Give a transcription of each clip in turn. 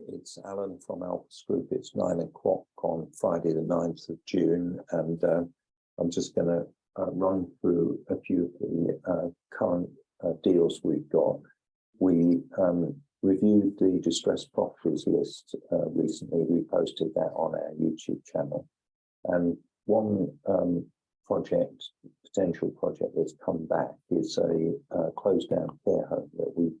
it's Alan from Alpus Group. It's 9 o'clock on Friday, the 9th of June, and I'm just going to run through a few of the current deals we've got. We reviewed the distressed properties list recently. We posted that on our YouTube channel, and one potential project that's come back is a closed down care home that we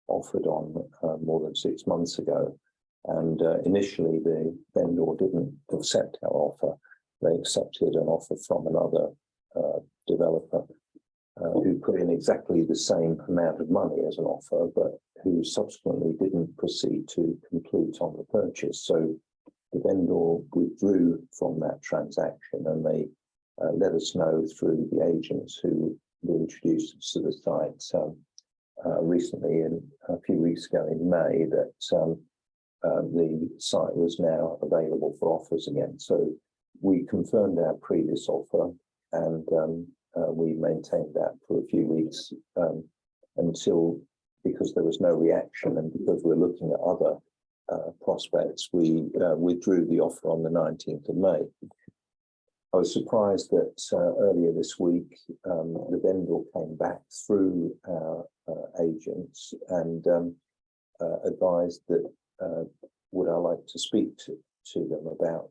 offered on more than 6 months ago. And initially the vendor didn't accept our offer. They accepted an offer from another developer who put in exactly the same amount of money as an offer, but who subsequently didn't proceed to complete on the purchase. So the vendor withdrew from that transaction, and they let us know through the agents who introduced us to the site recently, a few weeks ago in May, that the site was now available for offers again. So we confirmed our previous offer, and we maintained that for a few weeks until, because there was no reaction and because we're looking at other prospects, we withdrew the offer on the 19th of May. I was surprised that earlier this week, the vendor came back through our agents and advised that would I like to speak to them about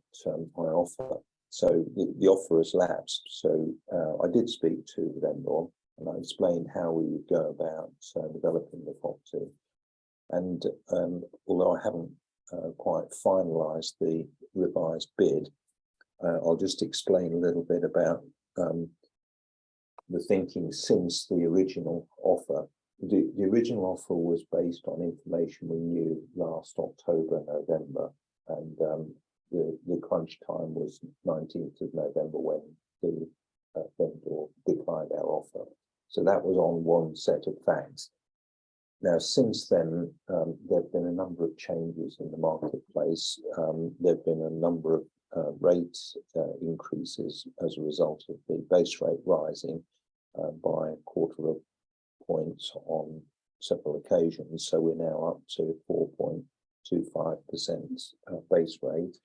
my offer. So the offer has lapsed. So I did speak to the vendor, and I explained how we would go about developing the property. And although I haven't quite finalised the revised bid, I'll just explain a little bit about the thinking since the original offer. The original offer was based on information we knew last October, November, and the crunch time was 19th of November when the vendor declined our offer. So that was on one set of facts. Now, since then, there have been a number of changes in the marketplace. There have been a number of rate increases as a result of the base rate rising by a quarter of points on several occasions. So we're now up to 4.25% base rate,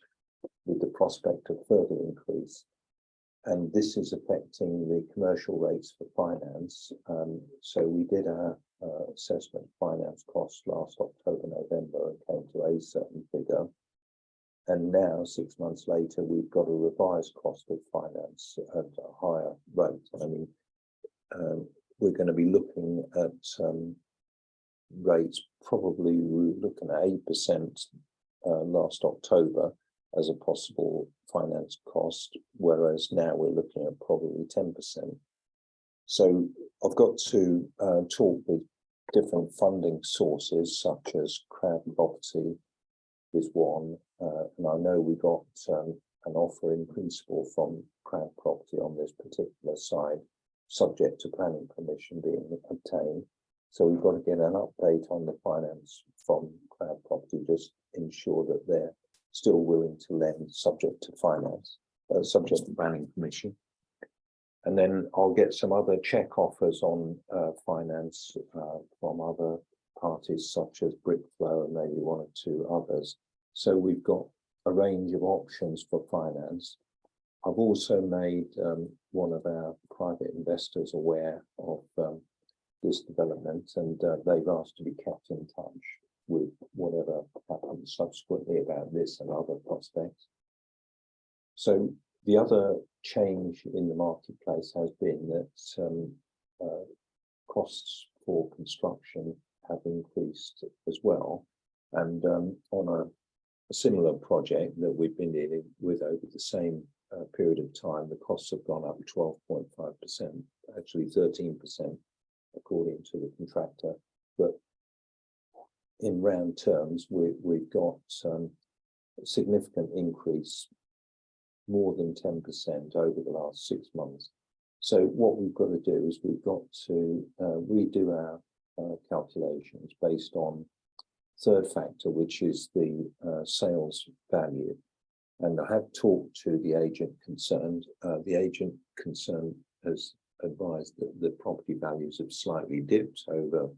with the prospect of further increase. And this is affecting the commercial rates for finance. So we did our assessment finance costs last October, November, and came to a certain figure. And now, 6 months later, we've got a revised cost of finance at a higher rate. I mean, we're going to be looking at rates, probably we're looking at 8% last October as a possible finance cost, whereas now we're looking at probably 10%. So I've got to talk with different funding sources, such as crowd property is one, and I know we got an offer in principle from crowd property on this particular site, subject to planning permission being obtained. So we've got to get an update on the finance from crowd property, just ensure that they're still willing to lend subject to finance, subject to planning permission. And then I'll get some other check offers on finance from other parties such as Brickflow and maybe one or two others. So we've got a range of options for finance. I've also made one of our private investors aware of this development, and they've asked to be kept in touch with whatever happens subsequently about this and other prospects. So the other change in the marketplace has been that costs for construction have increased as well. And on a similar project that we've been dealing with over the same period of time, the costs have gone up 12.5%, actually 13%, according to the contractor. But in round terms, we've got a significant increase, more than 10% over the last 6 months. So what we've got to do is we've got to redo our calculations based on third factor, which is the sales value. And I have talked to the agent concerned. The agent concerned has advised that the property values have slightly dipped over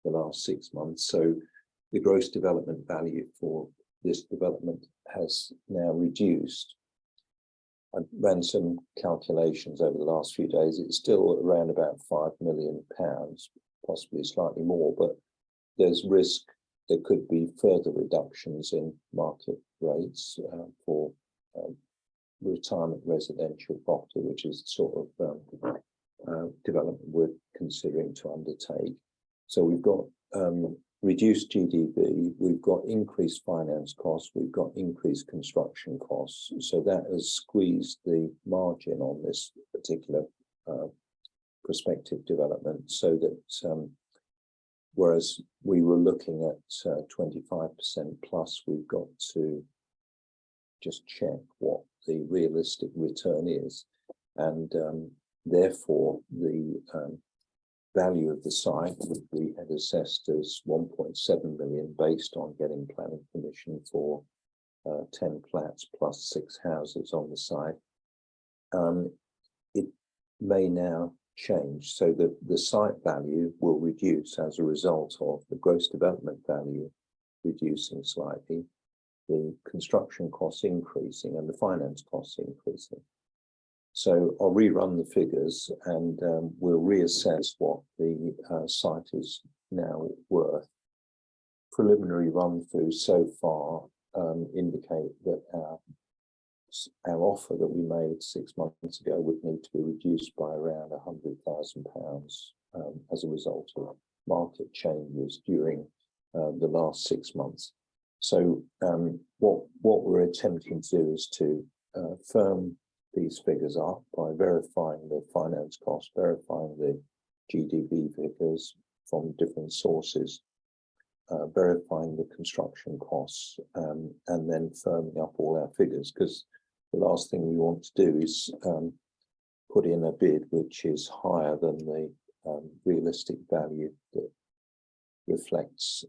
the last 6 months. So the gross development value for this development has now reduced. I ran some calculations over the last few days. It's still around about £5 million, possibly slightly more, but there's risk there could be further reductions in market rates for retirement residential property, which is the sort of development we're considering to undertake. So we've got reduced GDV, we've got increased finance costs, we've got increased construction costs. So that has squeezed the margin on this particular prospective development, so that whereas we were looking at 25% plus, we've got to just check what the realistic return is. And therefore, the value of the site, which we had assessed as 1.7 million based on getting planning permission for 10 flats plus 6 houses on the site, it may now change, so that the site value will reduce as a result of the gross development value reducing slightly, the construction costs increasing and the finance costs increasing. So I'll rerun the figures and we'll reassess what the site is now worth. Preliminary run through so far indicate that our offer that we made 6 months ago would need to be reduced by around £100,000 as a result of market changes during the last 6 months. So what we're attempting to do is to firm these figures up by verifying the finance costs, verifying the GDV figures from different sources, verifying the construction costs, and then firming up all our figures, because the last thing we want to do is put in a bid which is higher than the realistic value that reflects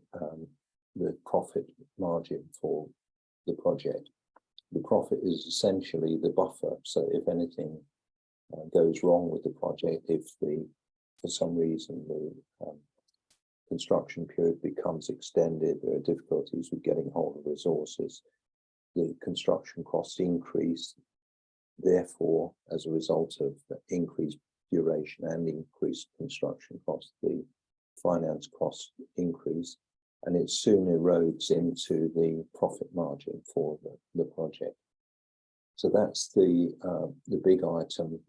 the profit margin for the project. The profit is essentially the buffer. So if anything goes wrong with the project, if for some reason the construction period becomes extended, there are difficulties with getting hold of resources, the construction costs increase. Therefore, as a result of increased duration and increased construction costs, the finance costs increase, and it soon erodes into the profit margin for the project. So that's the big item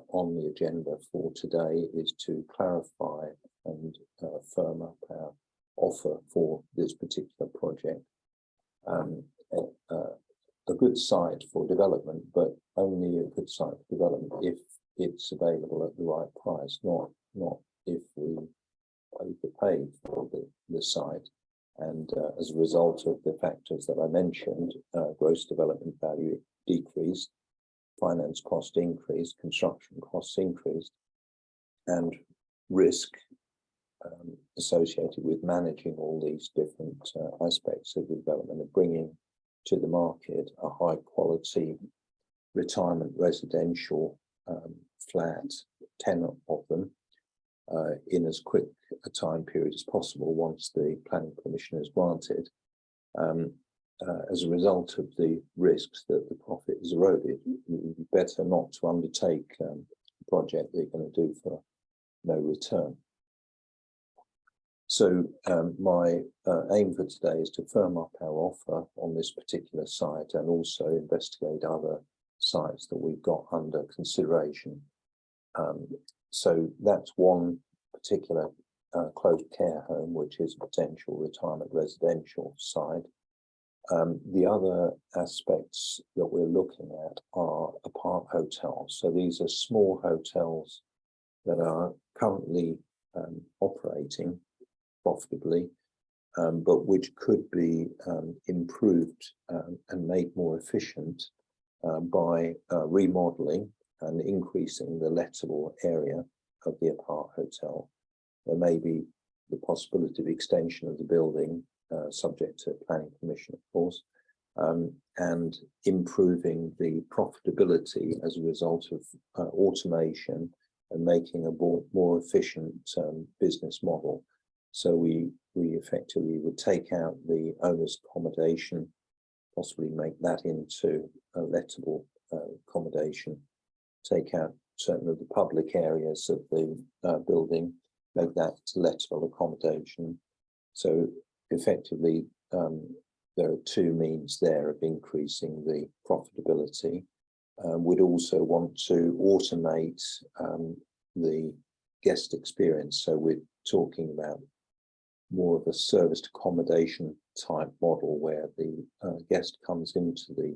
on the agenda for today, is to clarify and firm up our offer for this particular project. A good site for development, but only a good site for development if it's available at the right price, not if we overpaid for the site. And as a result of the factors that I mentioned, gross development value decreased, finance cost increased, construction costs increased, and risk associated with managing all these different aspects of the development and bringing to the market a high quality retirement residential flat, 10 of them, in as quick a time period as possible once the planning permission is granted. As a result of the risks that the profit is eroded, it would be better not to undertake a project that you're going to do for no return. So my aim for today is to firm up our offer on this particular site and also investigate other sites that we've got under consideration. So that's one particular closed care home, which is a potential retirement residential site. The other aspects that we're looking at are apart hotels. So these are small hotels that are currently operating profitably, but which could be improved and made more efficient by remodeling and increasing the lettable area of the apart hotel. There may be the possibility of extension of the building, subject to planning permission, of course, and improving the profitability as a result of automation and making a more efficient business model. So we effectively would take out the owner's accommodation, possibly make that into a lettable accommodation, take out certain of the public areas of the building, make that lettable accommodation. So effectively, there are two means there of increasing the profitability. We'd also want to automate the guest experience. So we're talking about more of a serviced accommodation type model where the guest comes into the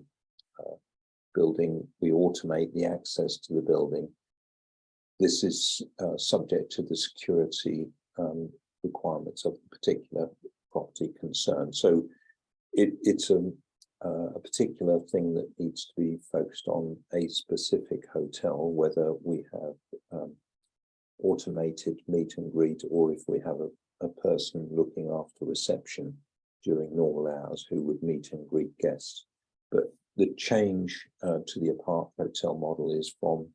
building, we automate the access to the building. This is subject to the security requirements of the particular property concerned. So it's a particular thing that needs to be focused on a specific hotel, whether we have automated meet and greet, or if we have a person looking after reception during normal hours who would meet and greet guests. But the change to the apart hotel model is from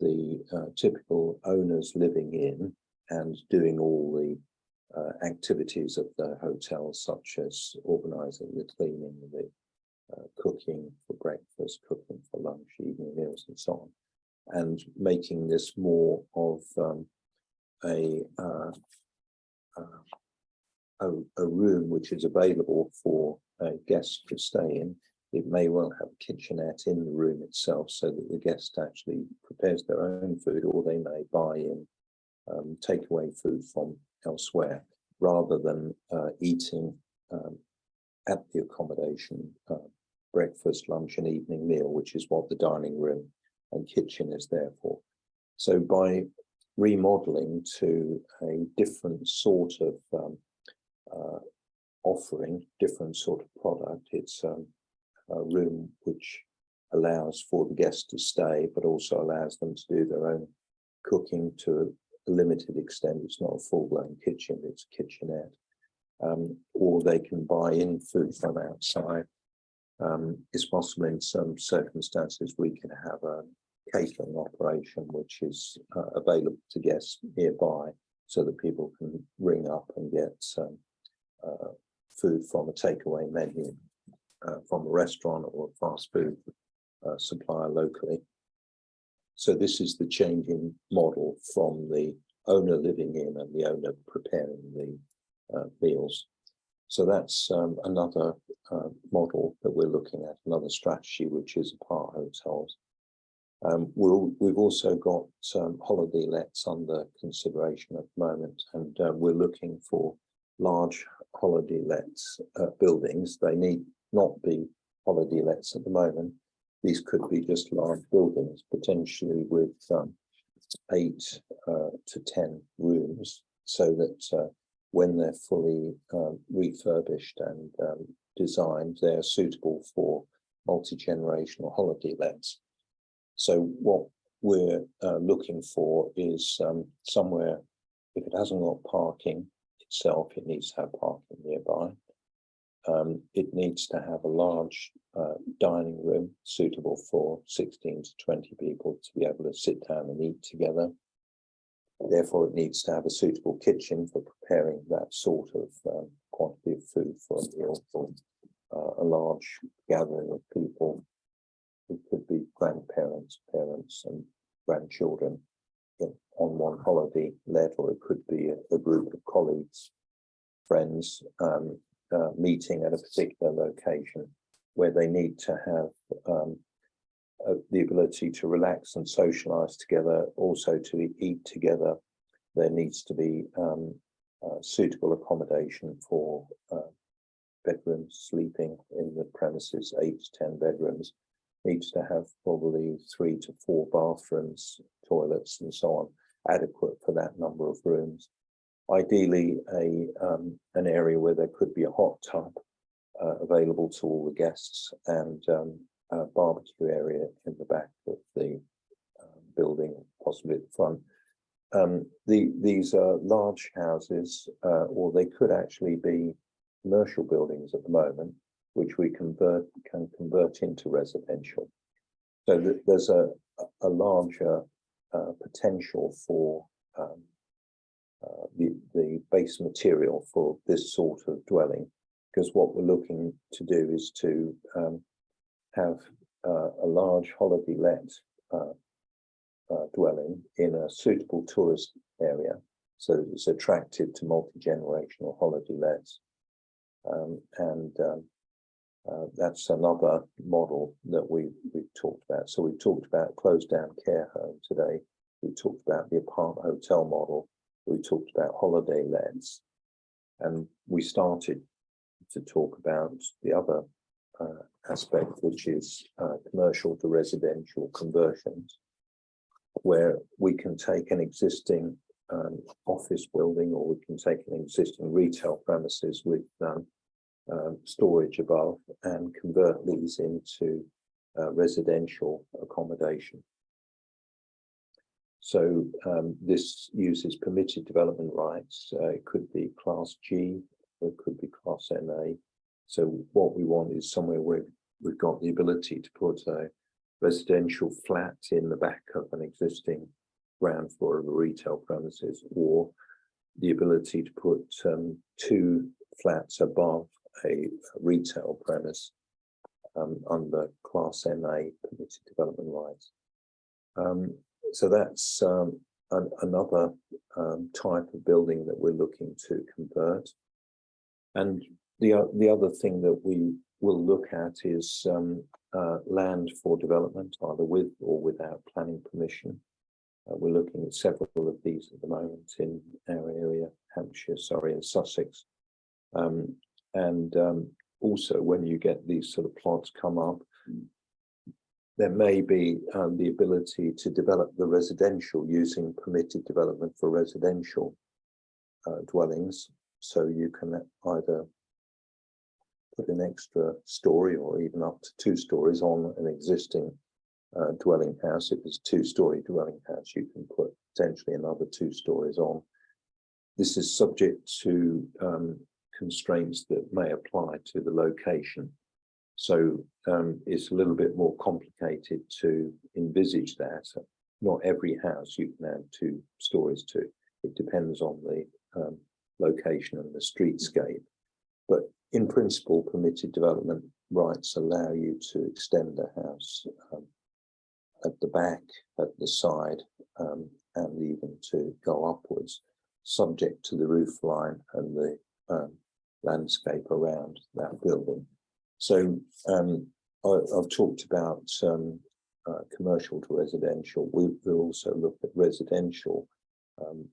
the typical owners living in and doing all the activities of the hotel, such as organising the cleaning, the cooking for breakfast, cooking for lunch, evening meals, and so on, and making this more of a room which is available for a guest to stay in. It may well have a kitchenette in the room itself, so that the guest actually prepares their own food, or they may buy in takeaway food from elsewhere, rather than eating at the accommodation, breakfast, lunch, and evening meal, which is what the dining room and kitchen is there for. So by remodeling to a different sort of offering, different sort of product, it's a room which allows for the guests to stay, but also allows them to do their own cooking to a limited extent. It's not a full-blown kitchen, it's a kitchenette. Or they can buy in food from outside. It's possible in some circumstances we can have a catering operation which is available to guests nearby, so that people can ring up and get food from a takeaway menu from a restaurant or a fast food supplier locally. So this is the changing model from the owner living in and the owner preparing the meals. So that's another model that we're looking at, another strategy, which is apart hotels. We've also got holiday lets under consideration at the moment, and we're looking for large holiday lets buildings. They need not be holiday lets at the moment. These could be just large buildings, potentially with 8 to 10 rooms, so that when they're fully refurbished and designed, they're suitable for multi-generational holiday lets. So what we're looking for is somewhere, if it hasn't got parking itself, it needs to have parking nearby. It needs to have a large dining room suitable for 16 to 20 people to be able to sit down and eat together. Therefore, it needs to have a suitable kitchen for preparing that sort of quantity of food for a meal for a large gathering of people. It could be grandparents, parents, and grandchildren on one holiday let, or it could be a group of colleagues, friends, meeting at a particular location where they need to have the ability to relax and socialize together, also to eat together. There needs to be suitable accommodation for bedrooms, sleeping in the premises, 8 to 10 bedrooms. Needs to have probably 3 to 4 bathrooms, toilets, and so on, adequate for that number of rooms. Ideally, an area where there could be a hot tub available to all the guests, and a barbecue area in the back of the building, possibly at the front. These are large houses, or they could actually be commercial buildings at the moment, which we can convert into residential. So there's a larger potential for the a base material for this sort of dwelling, because what we're looking to do is to have a large holiday let dwelling in a suitable tourist area, so that it's attractive to multi-generational holiday lets. That's another model that we've talked about. So we've talked about closed down care home today. We talked about the apartment hotel model. We talked about holiday lets, and we started to talk about the other aspect, which is commercial to residential conversions, where we can take an existing office building, or we can take an existing retail premises with storage above and convert these into residential accommodation. So this uses permitted development rights. It could be Class G, or it could be Class NA. So what we want is somewhere where we've got the ability to put a residential flat in the back of an existing ground floor of a retail premises, or the ability to put two flats above a retail premise under Class NA permitted development rights. So that's another type of building that we're looking to convert. And the other thing that we will look at is land for development, either with or without planning permission. We're looking at several of these at the moment in our area, Hampshire, Surrey and Sussex. Also, when you get these sort of plots come up, there may be the ability to develop the residential using permitted development for residential dwellings. So you can either put an extra story or even up to 2 stories on an existing dwelling house. If it's a 2-story dwelling house, you can put potentially another 2 stories on. This is subject to constraints that may apply to the location. So it's a little bit more complicated to envisage that. Not every house you can add 2 stories to. It depends on the location and the streetscape. But in principle, permitted development rights allow you to extend the house at the back, at the side, and even to go upwards, subject to the roof line and the landscape around that building. So I've talked about commercial to residential. We'll also look at residential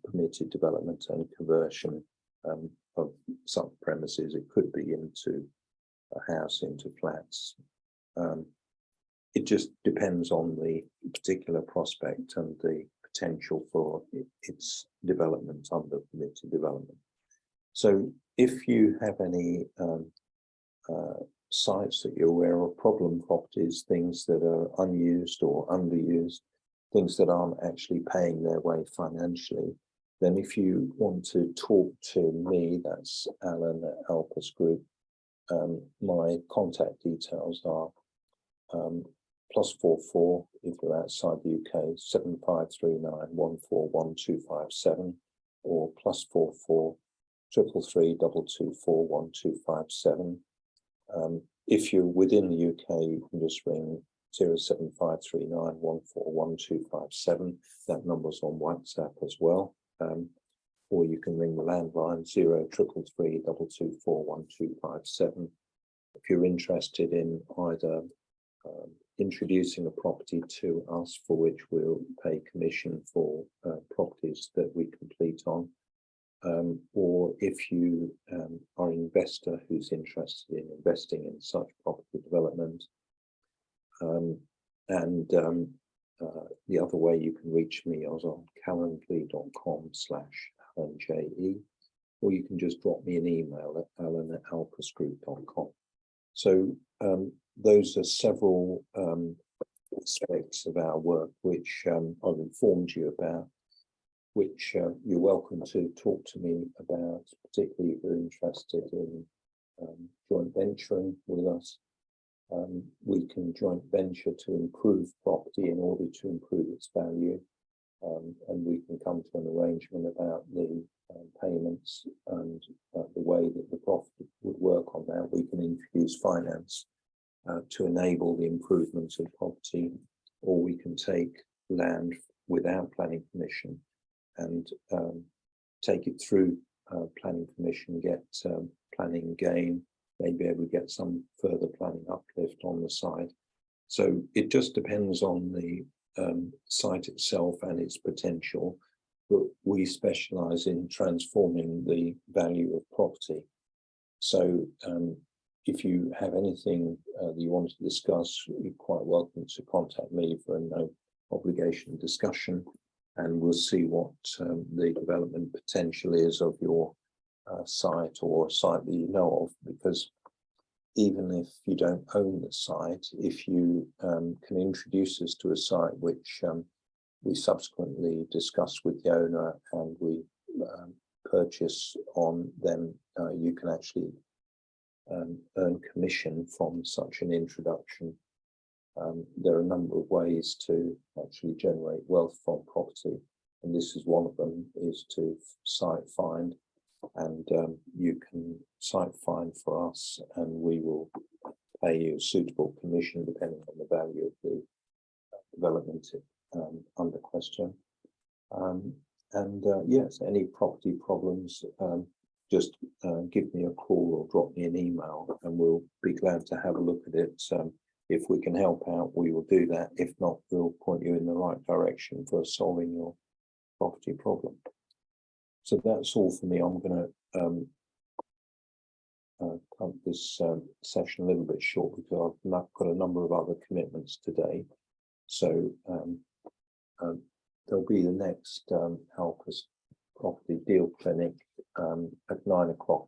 permitted development and conversion of some premises. It could be into a house, into flats. It just depends on the particular prospect and the potential for its development under permitted development. So if you have any sites that you're aware of, problem properties, things that are unused or underused, things that aren't actually paying their way financially, then if you want to talk to me, that's Alan at Alpus Group, my contact details are +44 if you're outside the UK, 7539 141257, or +44 333 224 1257. If you're within the UK, you can just ring 07539 141257. That number's on WhatsApp as well. Or you can ring the landline 0333 224 1257. If you're interested in either introducing a property to us, for which we'll pay commission for properties that we complete on, or if you are an investor who's interested in investing in such property development. The other way you can reach me is on calendly.com/AlanJE, or you can just drop me an email at alan@alpusgroup.com. So those are several aspects of our work which I've informed you about, which you're welcome to talk to me about, particularly if you're interested in joint venturing with us. We can joint venture to improve property in order to improve its value. and we can come to an arrangement about the payments and the way that the profit would work on that. We can introduce finance to enable the improvements of property, or we can take land without planning permission and take it through planning permission, get planning gain, maybe able to get some further planning uplift on the site. So it just depends on the site itself and its potential, but we specialize in transforming the value of property. So if you have anything that you want to discuss, you're quite welcome to contact me for a no obligation discussion, and we'll see what the development potential is of your site or a site that you know of, because even if you don't own the site, if you can introduce us to a site which we subsequently discuss with the owner and we purchase on, then you can actually earn commission from such an introduction. There are a number of ways to actually generate wealth from property, and this is one of them, is to site find. And you can site find for us, and we will pay you a suitable commission depending on the value of the development under question. Yes, any property problems, just give me a call or drop me an email, and we'll be glad to have a look at it. If we can help out, we will do that. If not, we'll point you in the right direction for solving your property problem. So that's all for me. I'm going to cut this session a little bit short because I've got a number of other commitments today. So there'll be the next Alpus property deal clinic at 9 o'clock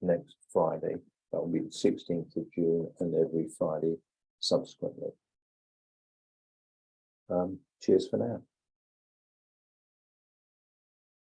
next Friday. That will be the 16th of June, and every Friday subsequently. Cheers for now.